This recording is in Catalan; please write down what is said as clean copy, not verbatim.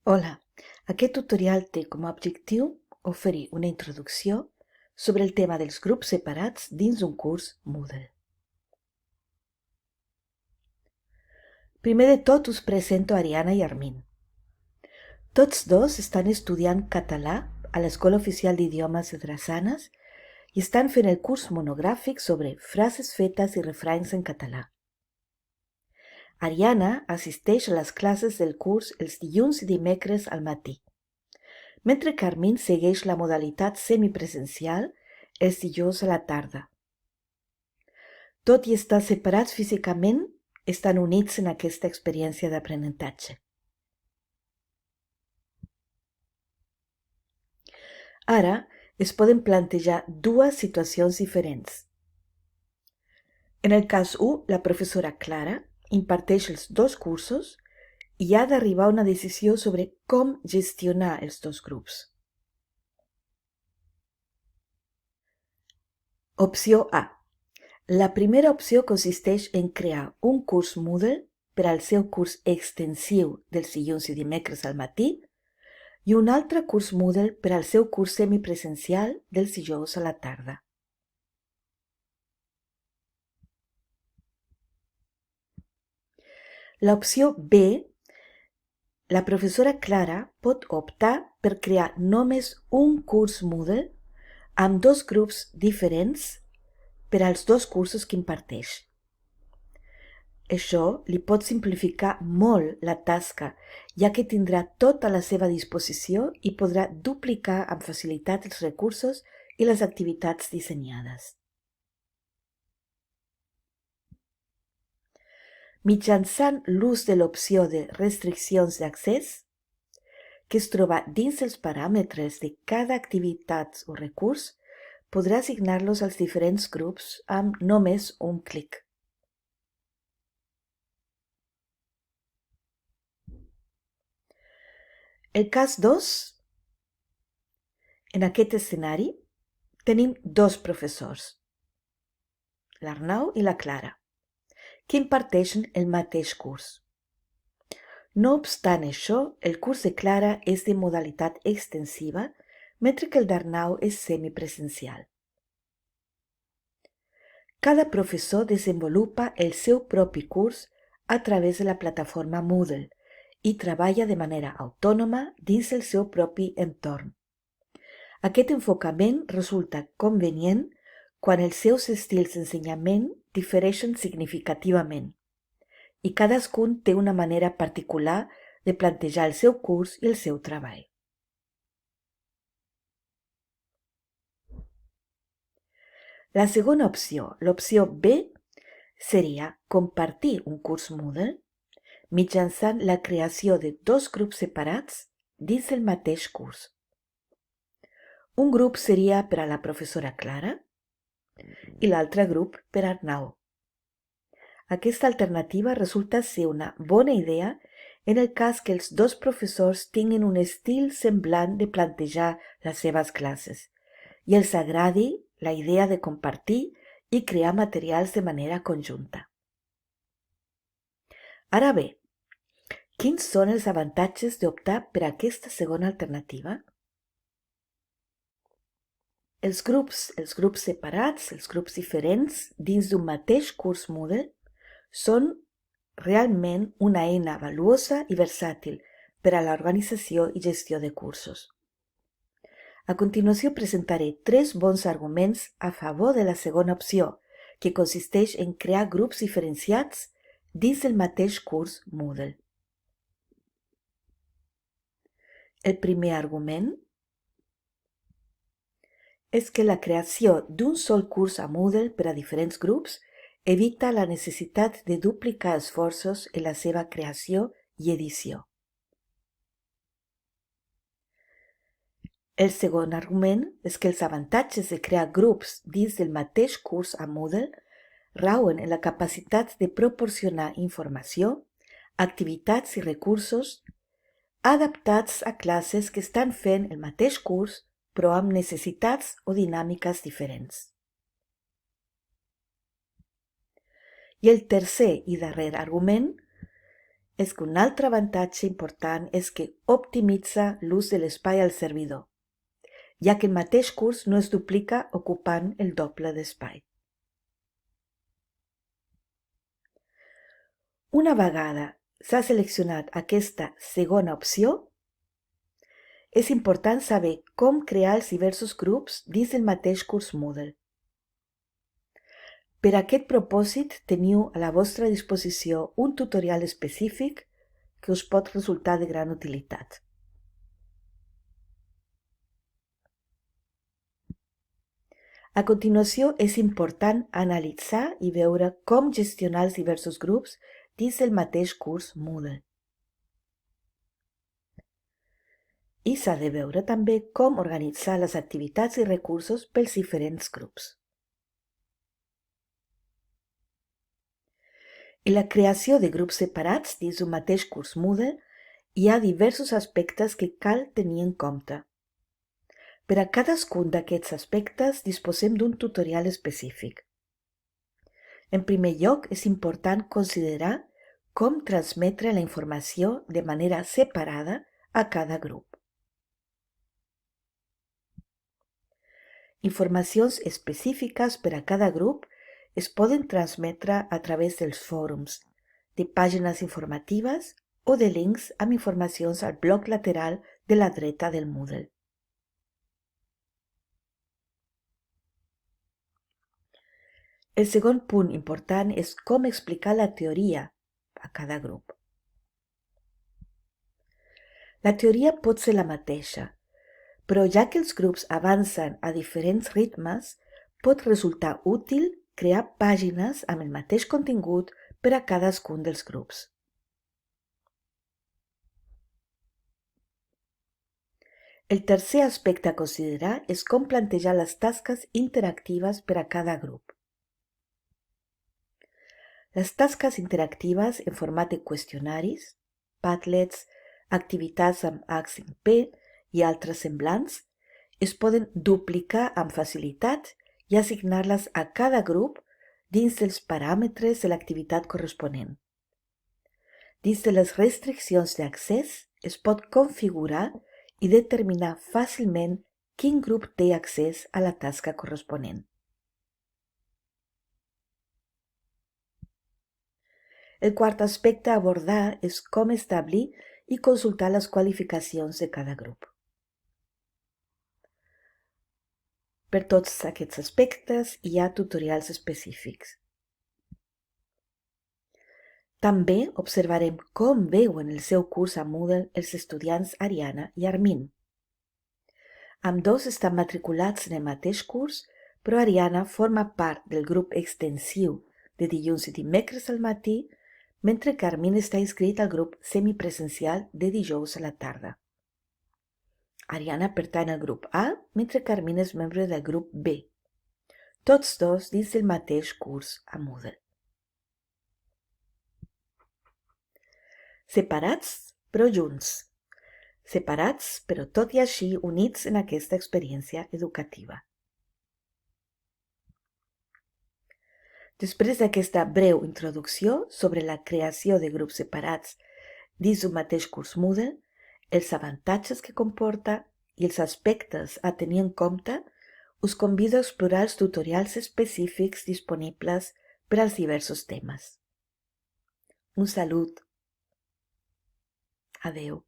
Hola, aquest tutorial té com a objectiu oferir una introducció sobre el tema dels grups separats dins un curs Moodle. Primer de tot us presento Ariana i Armin. Tots dos estan estudiant català a l'Escola Oficial d'Idiomes de Drassanes i estan fent el curs monogràfic sobre frases fetes i refranys en català. Ariana assisteix a les classes del curs els dilluns i dimecres al matí, mentre que Armin segueix la modalitat semipresencial els dijous a la tarda. Tot i estar separats físicament, estan units en aquesta experiència d'aprenentatge. Ara es poden plantejar dues situacions diferents. En el cas 1, la professora Clara imparteix els dos cursos i ha d'arribar a una decisió sobre com gestionar els dos grups. Opció A. La primera opció consisteix en crear un curs Moodle per al seu curs extensiu dels dilluns i dimecres al matí i un altre curs Moodle per al seu curs semipresencial dels dijous a la tarda. L'opció B, la professora Clara pot optar per crear només un curs Moodle amb dos grups diferents per als dos cursos que imparteix. Això li pot simplificar molt la tasca, ja que tindrà tot a la seva disposició i podrà duplicar amb facilitat els recursos i les activitats dissenyades. Mitjançant l'ús de l'opció de restriccions d'accés, que es troba dins els paràmetres de cada activitat o recurs, podrà assignar-los als diferents grups amb només un clic. El cas 2. En aquest escenari tenim dos professors, l'Arnau i la Clara, que imparteixen el mateix curs. No obstant això, el curs de Clara és de modalitat extensiva, mentre que el d'Arnau és semipresencial. Cada professor desenvolupa el seu propi curs a través de la plataforma Moodle i treballa de manera autònoma dins el seu propi entorn. Aquest enfocament resulta convenient quan els seus estils d'ensenyament difereixen significativament i cadascun té una manera particular de plantejar el seu curs i el seu treball. La segona opció, l'opció B, seria compartir un curs Moodle mitjançant la creació de dos grups separats dins del mateix curs. Un grup seria per a la professora Clara i l'altre grup per a Arnau. Aquesta alternativa resulta ser una bona idea en el cas que els dos professors tinguin un estil semblant de plantejar les seves classes i els agradi la idea de compartir i crear materials de manera conjunta. Ara bé, quins són els avantatges d'optar per aquesta segona alternativa? Els grups separats, els grups diferents dins d'un mateix curs Moodle són realment una eina valuosa i versàtil per a l'organització i gestió de cursos. A continuació presentaré 3 bons arguments a favor de la segona opció, que consisteix en crear grups diferenciats dins del mateix curs Moodle. El primer argument és que la creació d'un sol curs a Moodle per a diferents grups evita la necessitat de duplicar esforços en la seva creació i edició. El segon argument és que els avantatges de crear grups dins del mateix curs a Moodle rauen en la capacitat de proporcionar informació, activitats i recursos adaptats a classes que estan fent el mateix curs però amb necessitats o dinàmiques diferents. I el tercer i darrer argument és que un altre avantatge important és que optimitza l'ús de l'espai al servidor, ja que el mateix curs no es duplica ocupant el doble d'espai. Una vegada s'ha seleccionat aquesta segona opció, és important saber com crear els diversos grups dins del mateix curs Moodle. Per a aquest propòsit teniu a la vostra disposició un tutorial específic que us pot resultar de gran utilitat. A continuació, és important analitzar i veure com gestionar els diversos grups dins del mateix curs Moodle. I s'ha de veure també com organitzar les activitats i recursos pels diferents grups. En la creació de grups separats dins un mateix curs Moodle hi ha diversos aspectes que cal tenir en compte. Per a cadascun d'aquests aspectes disposem d'un tutorial específic. En primer lloc, és important considerar com transmetre la informació de manera separada a cada grup. Informacions específiques per a cada grup es poden transmetre a través dels fòrums, de pàgines informatives o de links amb informacions al bloc lateral de la dreta del Moodle. El segon punt important és com explicar la teoria a cada grup. La teoria pot ser la mateixa, però ja que els grups avancen a diferents ritmes, pot resultar útil crear pàgines amb el mateix contingut per a cadascun dels grups. El tercer aspecte a considerar és com plantejar les tasques interactives per a cada grup. Les tasques interactives en format de qüestionaris, Padlets, activitats amb H5P i altres semblants es poden duplicar amb facilitat i assignar-les a cada grup dins dels paràmetres de l'activitat corresponent. Dins de les restriccions d'accés es pot configurar i determinar fàcilment quin grup té accés a la tasca corresponent. El quart aspecte a abordar és com establir i consultar les qualificacions de cada grup. Per tots aquests aspectes hi ha tutorials específics. També observarem com veuen el seu curs a Moodle els estudiants Ariana i Armin. Ambdós estan matriculats en el mateix curs, però Ariana forma part del grup extensiu de dilluns i dimecres al matí, mentre que Armin està inscrit al grup semipresencial de dijous a la tarda. Ariana pertany al grup A, mentre que Armin és membre del grup B. Tots dos dins del mateix curs a Moodle. Separats, però junts. Separats, però tot i així units en aquesta experiència educativa. Després d'aquesta breu introducció sobre la creació de grups separats dins un mateix curs Moodle, els avantatges que comporta i els aspectes a tenir en compte, us convido a explorar els tutorials específics disponibles per als diversos temes. Un salut. Adeu.